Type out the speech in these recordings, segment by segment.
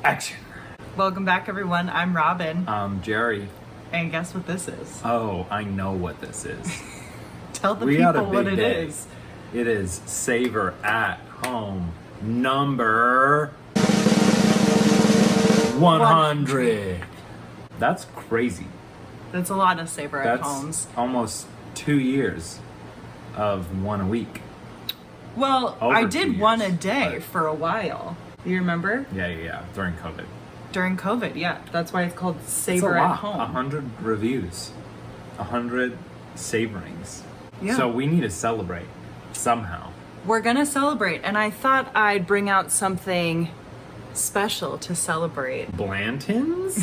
Action. Welcome back, everyone. I'm Robin. Jerry. And guess what this is? Oh, I know what this is. Tell the We got a people what big it day. is. It is Savor at Home number 100. That's crazy. That's a lot of Savor at That's Homes. almost 2 years of one a week. Well, Over I 2 did one a years, day but- for a while. You remember? Yeah. During COVID. During COVID, yeah. That's why it's called It's a Savor at lot. Home. 100 reviews. 100 savorings. Yeah. So we need to celebrate somehow. We're gonna celebrate, and I thought I'd bring out something special to celebrate. Blantons?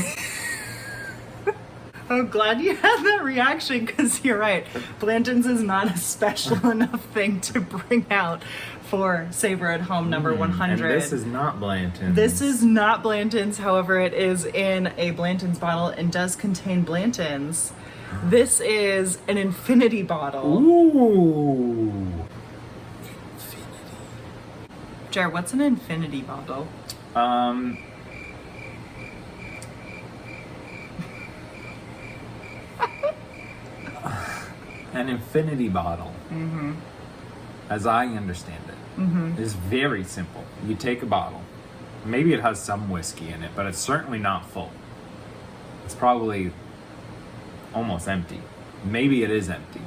I'm glad you had that reaction, because you're right. Blanton's is not a special enough thing to bring out for Savor at Home number 100. And this is not Blanton's. This is not Blanton's, however, it is in a Blanton's bottle and does contain Blanton's. This is an infinity bottle. Ooh. Jared, what's an infinity bottle? An infinity bottle, as I understand it, is very simple. You take a bottle. Maybe it has some whiskey in it, but it's certainly not full. It's probably almost empty. Maybe it is empty.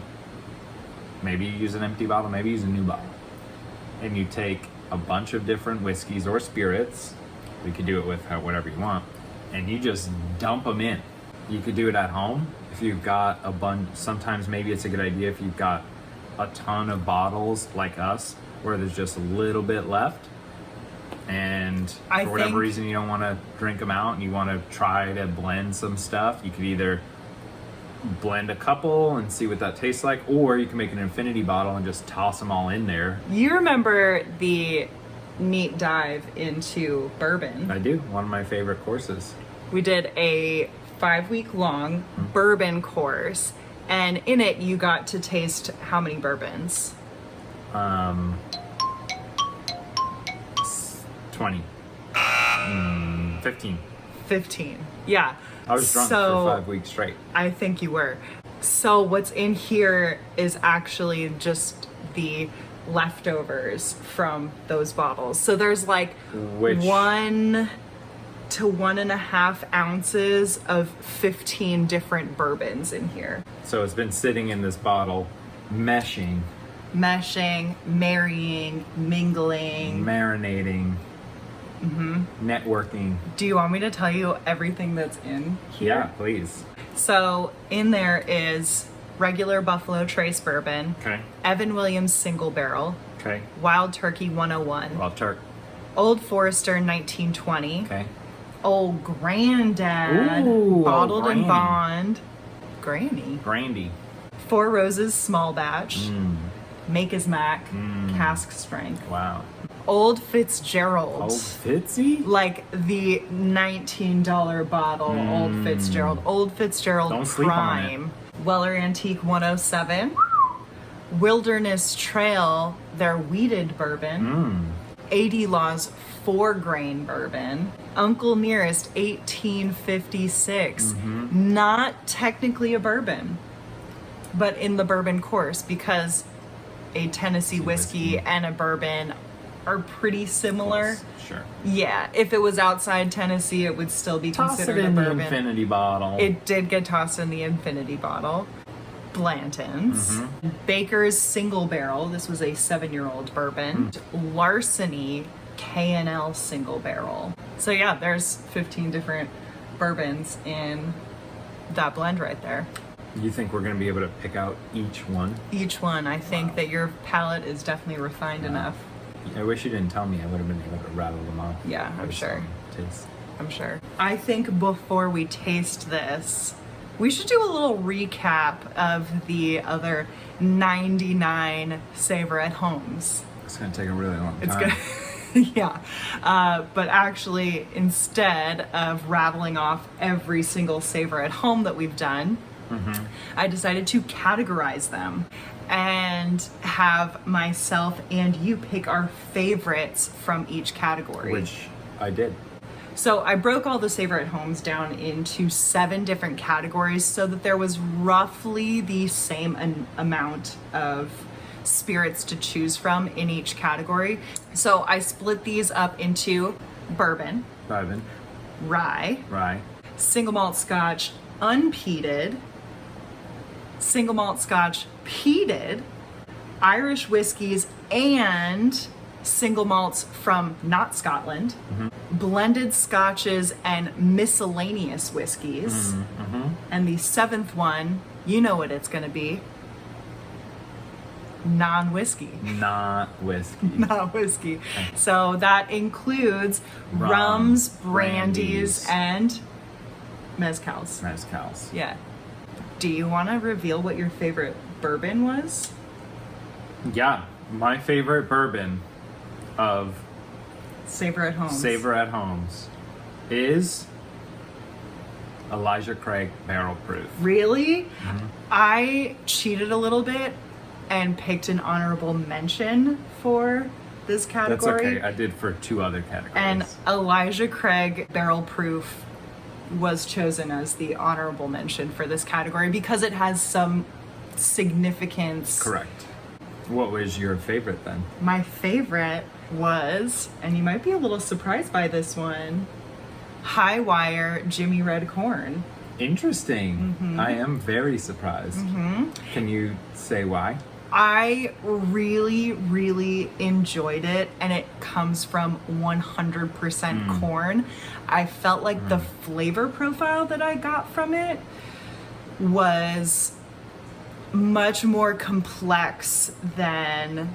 Maybe you use an empty bottle, maybe you use a new bottle. And you take a bunch of different whiskeys or spirits. We could do it with whatever you want. And you just dump them in. You could do it at home if you've got a bunch. Sometimes maybe it's a good idea if you've got a ton of bottles like us where there's just a little bit left. And for whatever reason you don't want to drink them out and you want to try to blend some stuff, you could either blend a couple and see what that tastes like, or you can make an infinity bottle and just toss them all in there. You remember the neat dive into bourbon? I do. One of my favorite courses. We did a 5-week-long bourbon course, and in it you got to taste how many bourbons? 20. 15. 15. Yeah. I was drunk for 5 weeks straight. I think you were. So what's in here is actually just the leftovers from those bottles. So there's like 1 to 1.5 ounces of 15 different bourbons in here. So it's been sitting in this bottle, meshing, marrying, mingling, marinating, networking. Do you want me to tell you everything that's in here? Yeah, please. So in there is regular Buffalo Trace bourbon, Okay. Evan Williams single barrel, Okay. Wild Turkey 101, Wild Turk. Old Forester 1920, Okay. Old Granddad, Ooh, bottled Old and Granny. bond, Granny, Brandy. Four Roses small batch, Make as Mac, cask strength, Wow. Old Fitzgerald. Old Fitzy? Like the $19 bottle, Old Fitzgerald Don't sleep on Prime, Weller Antique 107, Wilderness Trail, their weeded bourbon, 80 Laws 4-grain bourbon, Uncle Nearest 1856, not technically a bourbon, but in the bourbon course, because a Tennessee whiskey and a bourbon are pretty similar. Sure. Yeah, if it was outside Tennessee, it would still be Toss it considered a in the bourbon. infinity bottle. It did get tossed in the infinity bottle. Blanton's. Baker's single barrel. This was a 7-year-old bourbon. Larceny K&L single barrel. So yeah, there's 15 different bourbons in that blend right there. You think we're going to be able to pick out each one? Each one, I think that your palate is definitely refined enough. I wish you didn't tell me. I would have been able to rattle them off. Yeah, I'm sure. Taste. I'm sure. I think before we taste this, we should do a little recap of the other 99 Savor at Homes. It's going to take a really long time. It's good. Yeah. But actually, instead of rattling off every single Savor at Home that we've done, I decided to categorize them and have myself and you pick our favorites from each category. Which I did. So I broke all the Savor at Homes down into 7 different categories so that there was roughly the same amount of spirits to choose from in each category. So I split these up into bourbon, rye, single malt scotch unpeated, single malt scotch peated, Irish whiskies, and single malts from not Scotland, blended scotches, and miscellaneous whiskeys. And the 7th one, you know what it's going to be. Non-whiskey. Not whiskey. Not whiskey. So that includes rums, brandies, and mezcals. Mezcals. Yeah. Do you want to reveal what your favorite bourbon was? Yeah, my favorite bourbon of Savor at Homes is Elijah Craig Barrel Proof. Really? I cheated a little bit and picked an honorable mention for this category. That's okay. I did for 2 other categories. And Elijah Craig Barrel Proof was chosen as the honorable mention for this category because it has some significance. Correct. What was your favorite then? My favorite was, and you might be a little surprised by this one, High Wire Jimmy Red Corn. Interesting. I am very surprised. Can you say why? I really, really enjoyed it, and it comes from 100% corn. I felt like the flavor profile that I got from it was much more complex than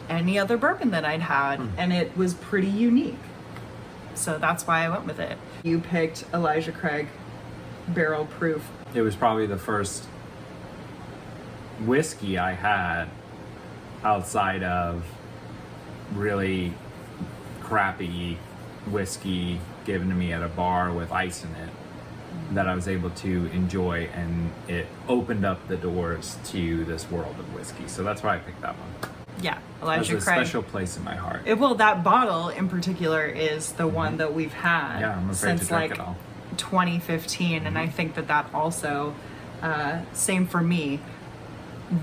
any other bourbon that I'd had, and it was pretty unique. So that's why I went with it. You picked Elijah Craig Barrel Proof. It was probably the first whiskey I had outside of really crappy whiskey given to me at a bar with ice in it that I was able to enjoy, and it opened up the doors to this world of whiskey. So that's why I picked that one. Yeah, Elijah Has a Craig. special place in my heart. Well, that bottle in particular is the one that we've had Yeah, I'm afraid to since drink like it all. 2015, and I think that also, same for me,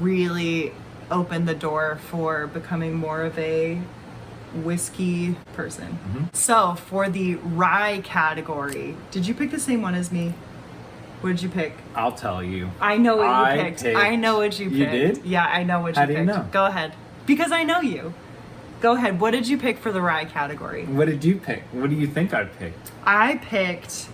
really opened the door for becoming more of a whiskey person. So for the rye category, did you pick the same one as me? What did you pick? I'll tell you. I know what I you picked. picked- I know what you picked. You did? Yeah, I know what you How do picked. you know? Go ahead. Because I know you. Go ahead. What did you pick for the rye category? What did you pick? What do you think I picked? I picked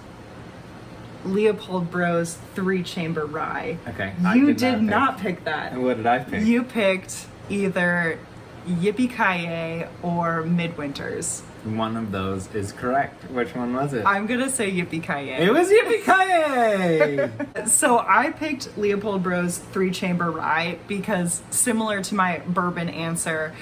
Leopold Bro's 3-chamber rye. Okay. You did not pick that. And what did I pick? You picked either Yippee-Ki-Yay or Midwinters. One of those is correct. Which one was it? I'm gonna say Yippee-Ki-Yay. It was Yippee-Ki-Yay! So I picked Leopold Bro's 3-chamber rye because, similar to my bourbon answer,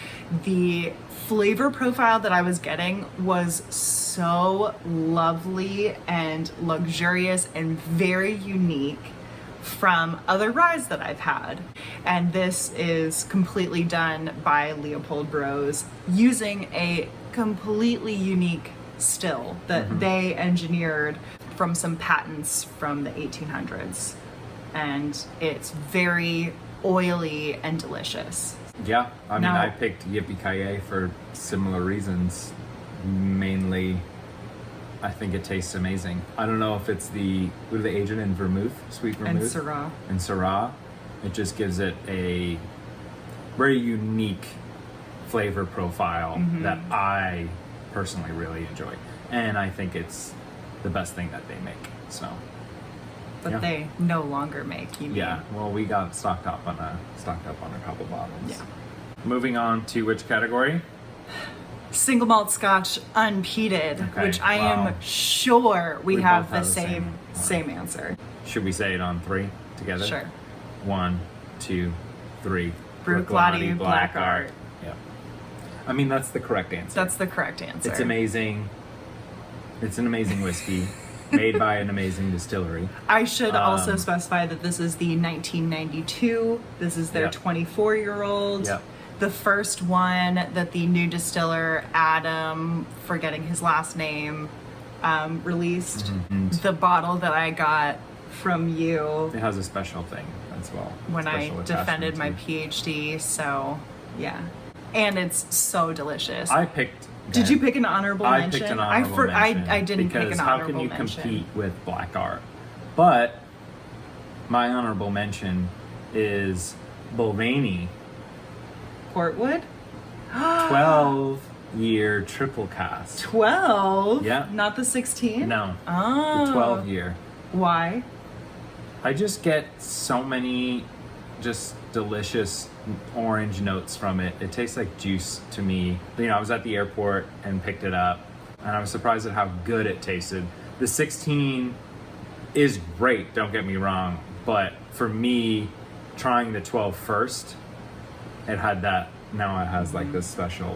the flavor profile that I was getting was so lovely and luxurious and very unique from other ryes that I've had. And this is completely done by Leopold Bro's using a completely unique still that they engineered from some patents from the 1800s. And it's very oily and delicious. Yeah, I mean, Now- I picked Yippee-Ki-Yay for similar reasons. Mainly, I think it tastes amazing. I don't know if it's what do they age it in? Vermouth? Sweet vermouth? And Syrah. And Syrah. It just gives it a very unique flavor profile that I personally really enjoy. And I think it's the best thing that they make, so. But Yeah. they no longer make, you mean? Yeah, well, we got stocked up on a couple bottles. Yeah. Moving on to which category? Single malt scotch unpeated, Okay, which I wow. am sure we We have both the have the same same answer. Should we say it on 3 together? Sure. 1, 2, 3. Bruichladdich Black Art. Yeah. I mean, that's the correct answer. That's the correct answer. It's amazing. It's an amazing whiskey made by an amazing distillery. I should also specify that this is the 1992. This is their Yep. 24-year-old. Yep. The first one that the new distiller, Adam, forgetting his last name, released. Mm-hmm. The bottle that I got from you It has a special thing as well. when I Special defended my attachment PhD. So, yeah. And it's so delicious. too. I picked. Did you pick an honorable I mention? picked an honorable mention. I didn't because pick an how honorable can you mention. compete with black art? But my honorable mention is Bulvani Portwood? 12-year triple cast. 12? Yeah. Not the 16? No, Oh. the 12-year. Why? I just get so many just delicious orange notes from it. It tastes like juice to me. You know, I was at the airport and picked it up, and I was surprised at how good it tasted. The 16 is great, don't get me wrong, but for me, trying the 12 first, it had that, now it has like this special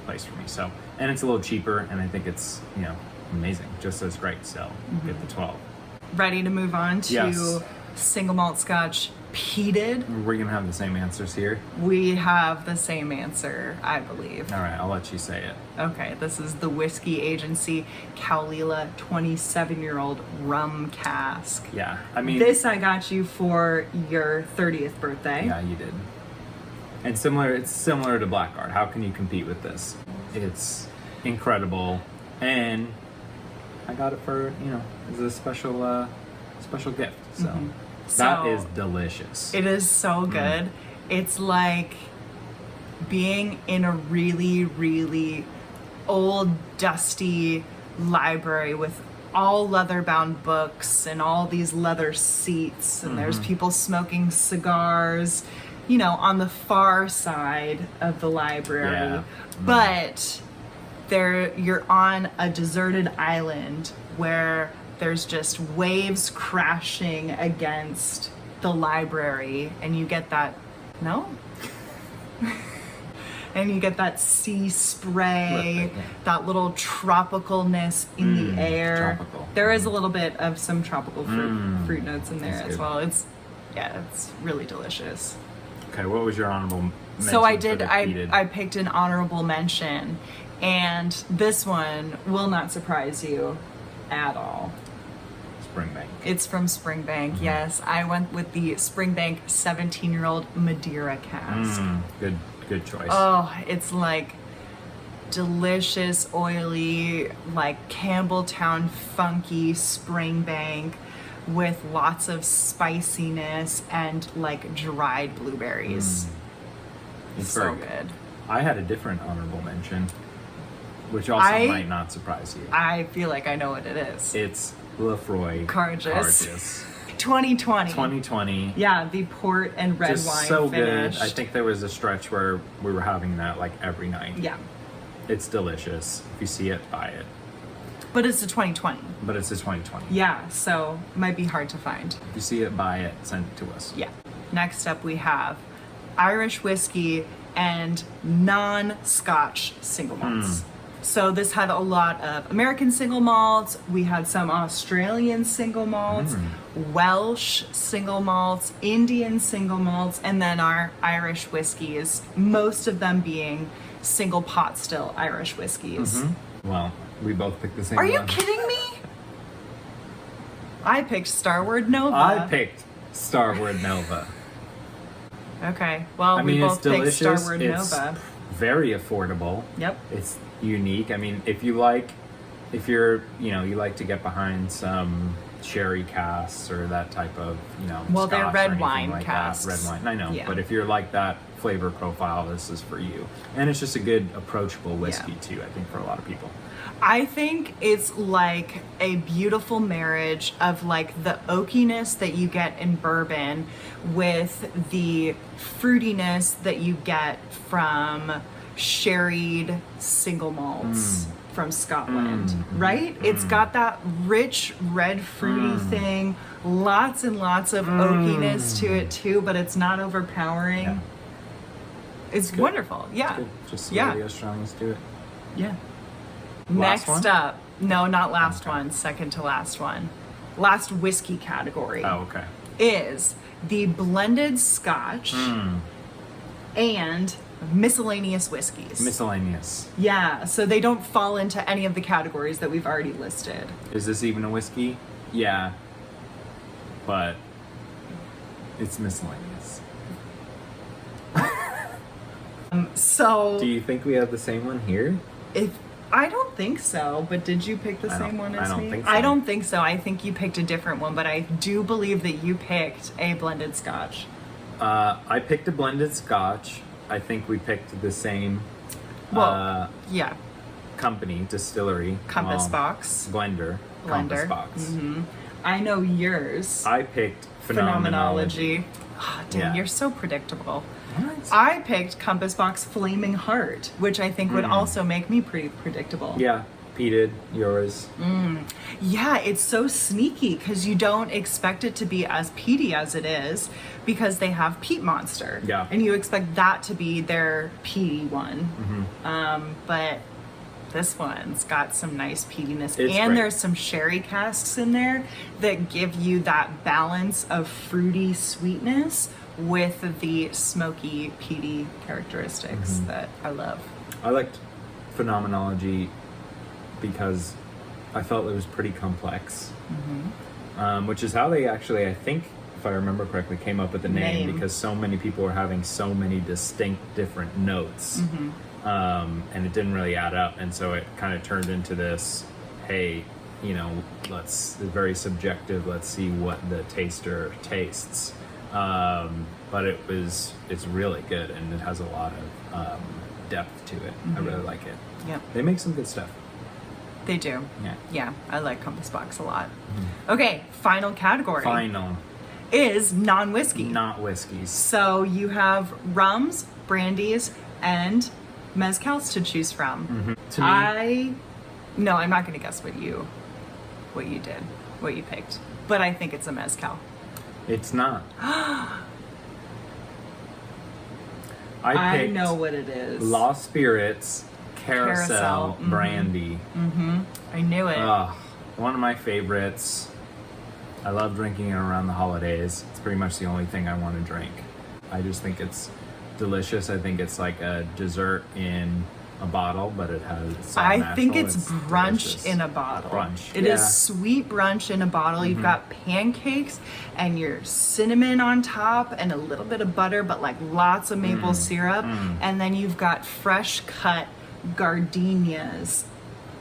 place for me. So, and it's a little cheaper, and I think it's, you know, amazing, just as great. So, get the 12. Ready to move on to Yes. single malt scotch peated? We're gonna have the same answers here. We have the same answer, I believe. All right, I'll let you say it. Okay, this is the Whiskey Agency Kaulila 27-year-old rum cask. Yeah, I mean, This I got you for your 30th birthday. yeah, you did. And similar, it's similar to Black Art. How can you compete with this? It's incredible, and I got it for, you know, as a special special gift. So that So- is delicious. It is so good. It's like being in a really, really old, dusty library with all leather-bound books and all these leather seats, and there's people smoking cigars, you know, on the far side of the library. Yeah. But you're on a deserted island where there's just waves crashing against the library, and you get that and you get that sea spray, that little tropicalness in the air. tropical. There is a little bit of some tropical fruit notes in there That's as good. well. It's really delicious. Okay, what was your honorable mention? So I for did. the peated? I picked an honorable mention, and this one will not surprise you at all. Springbank. It's from Springbank. Yes, I went with the Springbank 17-year-old Madeira cask. Good choice. Oh, it's like delicious, oily, like Campbelltown funky Springbank with lots of spiciness and like dried blueberries. It's So very good. I had a different honorable mention, which also might not surprise you. I feel like I know what it is. It's Lefroy Cargis. 2020. 2020. Yeah, the port and red Just wine so finished. good. I think there was a stretch where we were having that like every night. Yeah, It's delicious. If you see it, buy it. but it's a 2020. But it's a 2020. Yeah, so might be hard to find. If you see it, buy it. Send it to us. Yeah. Next up we have Irish whiskey and non-Scotch single malts. So this had a lot of American single malts. We had some Australian single malts, Welsh single malts, Indian single malts, and then our Irish whiskeys, most of them being single pot still Irish whiskeys. Well, we both picked the same Are one. you kidding me? I picked Starward Nova. I picked Starward Nova. Okay, well, I mean, we it's both picked delicious. Starward It's Nova. very affordable. Yep. It's unique. I mean, if you're, you know, you like to get behind some sherry casks or that type of, you know, Well, they're scotch or red anything wine like casks. that. Red wine. I know. Yeah. But if you're like that flavor profile, this is for you. And it's just a good, approachable whiskey, too, I think, for a lot of people. I think it's like a beautiful marriage of like the oakiness that you get in bourbon with the fruitiness that you get from sherried single malts from Scotland, right? It's got that rich red fruity thing, lots and lots of oakiness to it too, but it's not overpowering. Yeah. It's good. wonderful. Yeah. Good. Just Yeah. really as strong as do it. Yeah. Last Next one? up, no, not last Okay. one, second to last one. Last whiskey category Oh, okay. is the blended scotch and miscellaneous whiskeys. Miscellaneous. Yeah, so they don't fall into any of the categories that we've already listed. Is this even a whiskey? Yeah. But it's miscellaneous. So Do you think we have the same one here? I don't think so, but did you pick the I same don't- one I as don't me? think so. I don't think so. I think you picked a different one, but I do believe that you picked a blended scotch. I picked a blended scotch. I think we picked the same Yeah, company, distillery. Compass Box. Blender. Compass Box. Mhm. I know yours. I picked Phenomenology. Oh, dang, Yeah. you're so predictable. What? I picked Compass Box Flaming Heart, which I think would also make me pretty predictable. Yeah, peated, yours. Yeah, it's so sneaky because you don't expect it to be as peaty as it is because they have Peat Monster. Yeah. And you expect that to be their peaty one. But this one's got some nice peatiness. It's And great. there's some sherry casks in there that give you that balance of fruity sweetness with the smoky, peaty characteristics that I love. I liked Phenomenology because I felt it was pretty complex. Which is how they actually, I think, if I remember correctly, came up with the name because so many people were having so many distinct different notes. And it didn't really add up. And so it kind of turned into this, hey, you know, it's very subjective. Let's see what the taster tastes. But it's really good and it has a lot of depth to it. I really like it. Yep. They make some good stuff. They do. Yeah. Yeah, I like Compass Box a lot. Okay, final category Final, is non-whiskey. not whiskeys. So you have rums, brandies, and mezcals to choose from. To me, No, I'm not going to guess what you did, what you picked. But I think it's a mezcal. it's not. I picked know what it is. Lost Spirits Carousel, Carousel, Brandy. I knew it. One of my favorites. I love drinking it around the holidays. It's pretty much the only thing I want to drink. I just think it's delicious. I think it's like a dessert in a bottle, but it has. It's all I think natural. it's brunch delicious. in a bottle. Brunch, It yeah. is sweet brunch in a bottle. You've got pancakes and your cinnamon on top and a little bit of butter, but like lots of maple syrup. And then you've got fresh cut gardenias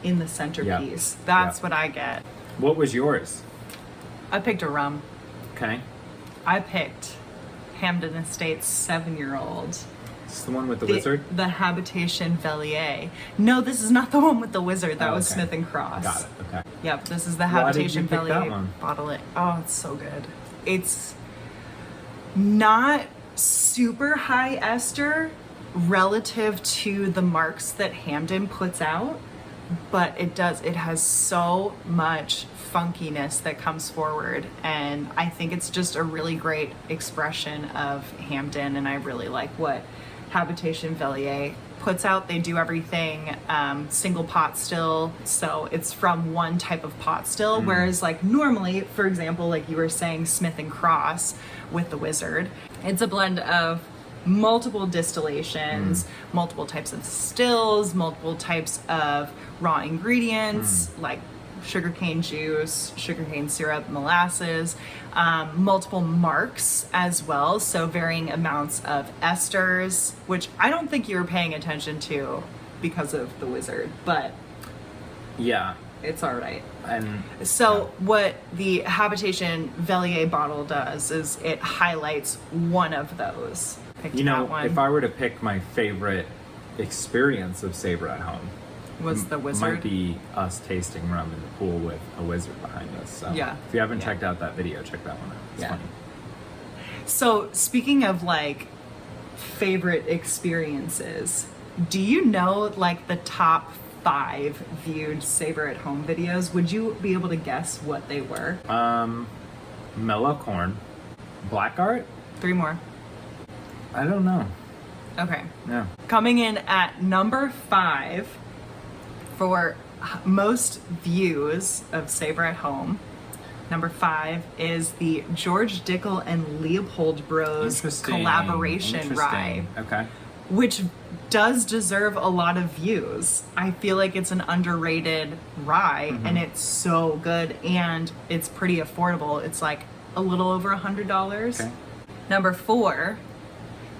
in the centerpiece. That's what I get. What was yours? I picked a rum. Okay, I picked Hampden Estates 7-year-old. it's the one with the wizard. The Habitation Vellier. No, this is not the one with the wizard. That Oh, was okay. Smith & Cross. Got it. Okay. Yep, this is the Why did you Habitation pick that Vellier one? bottle. Oh, it's so good. It's not super high ester relative to the marks that Hampden puts out, but it has so much funkiness that comes forward, and I think it's just a really great expression of Hampden, and I really like what Habitation Vellier puts out. They do everything single pot still, so it's from one type of pot still, whereas like normally, for example, like you were saying, Smith & Cross with the wizard, it's a blend of multiple distillations, multiple types of stills, multiple types of raw ingredients like sugarcane juice, sugarcane syrup, molasses, multiple marks as well, so varying amounts of esters, which I don't think you were paying attention to because of the wizard, but Yeah, it's all right. and So what the Habitation Vellier bottle does is it highlights one of those. Picked you know, that one. if I were to pick my favorite experience of Savor at Home, Was the it wizard? might be us tasting rum in the pool with a wizard behind us. So Yeah. if you haven't Yeah. checked out that video, check that one out. It's Yeah. funny. So speaking of like favorite experiences, do you know like the top 5 viewed Savor at Home videos? Would you be able to guess what they were? Mellow corn, black art. 3 more. I don't know. Okay. Yeah. Coming in at number 5 for most views of Savor at Home. Number 5 is the George Dickel and Leopold Bros Interesting. collaboration rye. Okay. which does deserve a lot of views. I feel like it's an underrated rye, and it's so good, and it's pretty affordable. It's like a little over $100. Okay. Number 4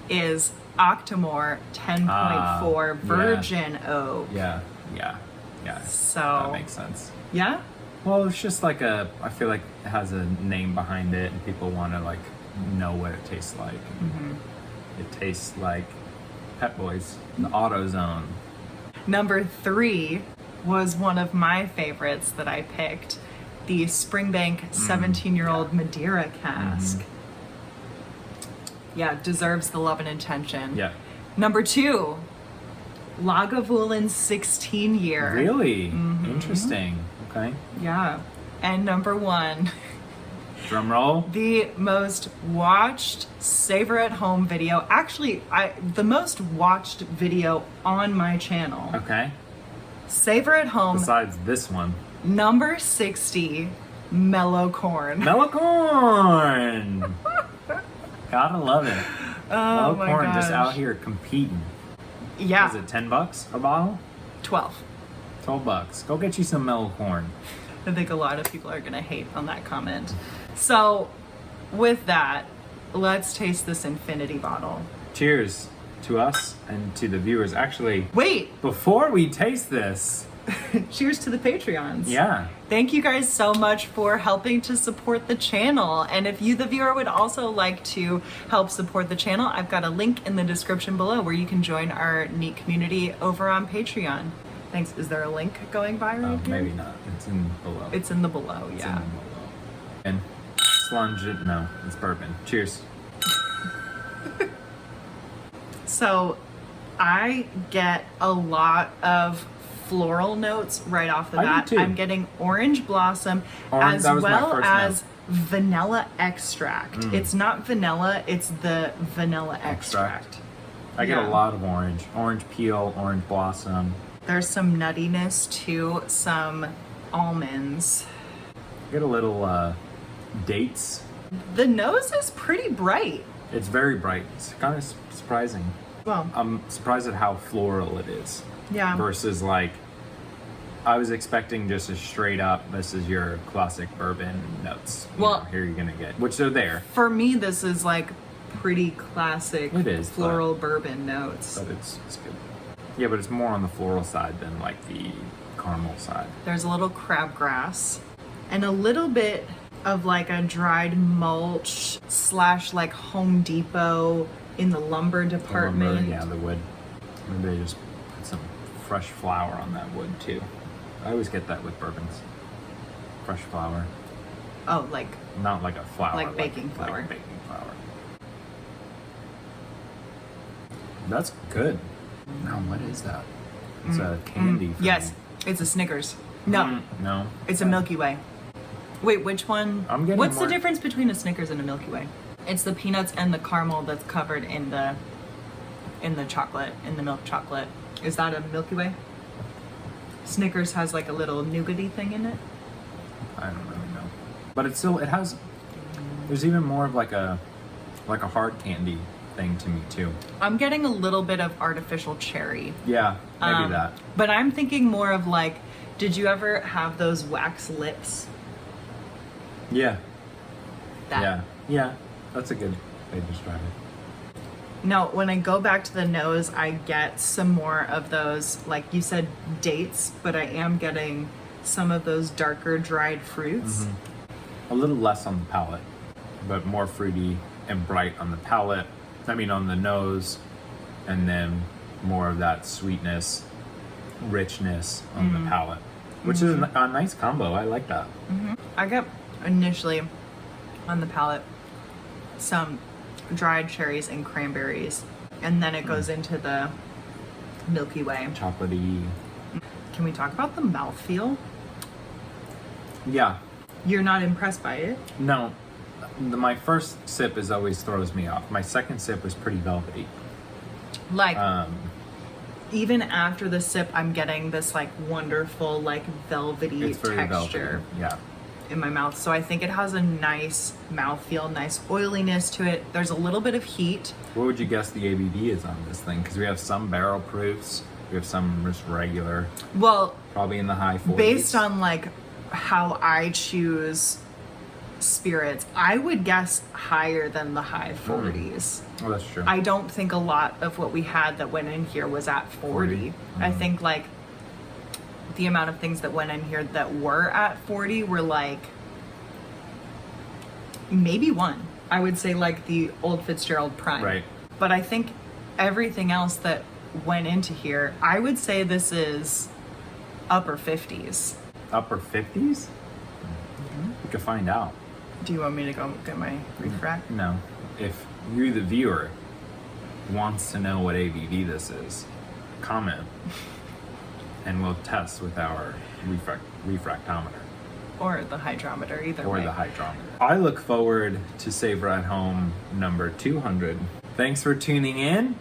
is Octomore 10.4 Virgin Oak. Yeah. So That makes sense. yeah. Well, it's just like I feel like it has a name behind it, and people want to like know what it tastes like. It tastes like Pet Boys, the AutoZone. Number 3 was one of my favorites that I picked, the Springbank 17-year-old Madeira cask. Yeah, deserves the love and attention. Yeah. Number 2, Lagavulin 16-year. Really? Interesting. Okay. Yeah. And number 1, Drum roll. the most watched Savor at Home video. Actually, the most watched video on my channel. Okay. Savor at Home, Besides this one. number 60, Mellow Corn. Mellow corn. Gotta love it. Mellow my corn just gosh. out here competing. Yeah, Is it $10 a bottle? 12. $12. Go get you some mellow corn. I think a lot of people are going to hate on that comment. So, with that, let's taste this infinity bottle. Cheers to us and to the viewers. Actually, Wait, before we taste this, cheers to the Patreons. yeah. Thank you guys so much for helping to support the channel. And if you, the viewer, would also like to help support the channel, I've got a link in the description below where you can join our neat community over on Patreon. Thanks. Is there a link going by right here? Maybe not. It's in below. It's in the below, It's yeah. in below. And slunge it. No, it's bourbon. Cheers. So I get a lot of floral notes right off the I do bat. too. I'm getting orange blossom Orange, as that was my well first as note. vanilla extract. It's not vanilla, it's the vanilla extract. I get Yeah. a lot of orange. Orange peel, orange blossom. There's some nuttiness to some almonds. I get a little dates. The nose is pretty bright. It's very bright. It's kind of surprising. Well, I'm surprised at how floral it is. yeah. Versus like, I was expecting just a straight up, this is your classic bourbon notes. Well- Here you're gonna get, which they're there, For me, this is like pretty classic It is, floral bourbon notes. but it's good. Yeah, but it's more on the floral side than like the caramel side. There's a little crabgrass and a little bit of like a dried mulch / like Home Depot in the lumber The department. lumber, yeah, the wood. Maybe they just put some fresh flour on that wood too. I always get that with bourbons. Fresh flour. Oh, like Not like a flour. Like baking flour. Like baking flour. That's good. Now, what is that? It's a candy. for yes, me. it's a Snickers. No, No. it's a Milky Way. Wait, which one? I'm getting What's more- the difference between a Snickers and a Milky Way? It's the peanuts and the caramel that's covered in the chocolate, in the milk chocolate. Is that a Milky Way? Snickers has like a little nougaty thing in it. I don't really know. But it has, there's even more of like a hard candy thing to me too. I'm getting a little bit of artificial cherry. Yeah, maybe that. But I'm thinking more of like, did you ever have those wax lips? Yeah. That. Yeah. Yeah. That's a good way to describe it. No, when I go back to the nose, I get some more of those, like you said, dates, but I am getting some of those darker dried fruits. A little less on the palate, but more fruity and bright on the palate. I mean, on the nose, and then more of that sweetness, richness on the palate, which is a nice combo. I like that. I get initially on the palate some dried cherries and cranberries, and then it goes into the Milky Way. Chocolatey. Can we talk about the mouthfeel? Yeah. You're not impressed by it? No. My first sip always throws me off. My second sip was pretty velvety. Like, Um, even after the sip, I'm getting this like wonderful, like velvety it's very texture. velvety. Yeah. in my mouth. So I think it has a nice mouthfeel, nice oiliness to it. There's a little bit of heat. What would you guess the ABV is on this thing? Because we have some barrel proofs, we have some just regular, Well, probably in the high 40s. based on like how I choose spirits, I would guess higher than the high 40s. Oh, that's true. I don't think a lot of what we had that went in here was at 40. I think like the amount of things that went in here that were at 40 were like maybe one. I would say like the Old Fitzgerald Prime. Right. But I think everything else that went into here, I would say this is upper 50s. Upper 50s? We could find out. Do you want me to go get my refract? No. If you, the viewer, wants to know what ABV this is, comment. And we'll test with our refractometer. Or the hydrometer, either Or way. the hydrometer. I look forward to Savor at Home number 200. Thanks for tuning in.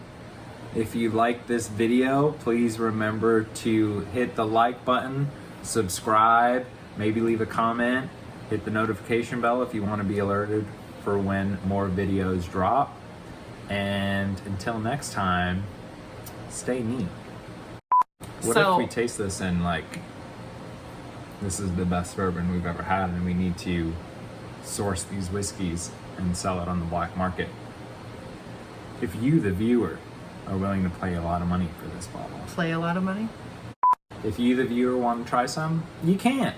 If you like this video, please remember to hit the like button, subscribe, maybe leave a comment, hit the notification bell if you want to be alerted for when more videos drop. And until next time, stay neat. What if we taste this and like, this is the best bourbon we've ever had and we need to source these whiskeys and sell it on the black market? If you, the viewer, are willing to pay a lot of money for this bottle. Play a lot of money? If you, the viewer, want to try some, you can.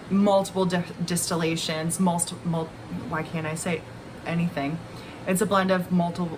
Multiple distillations, why can't I say anything? It's a blend of multiple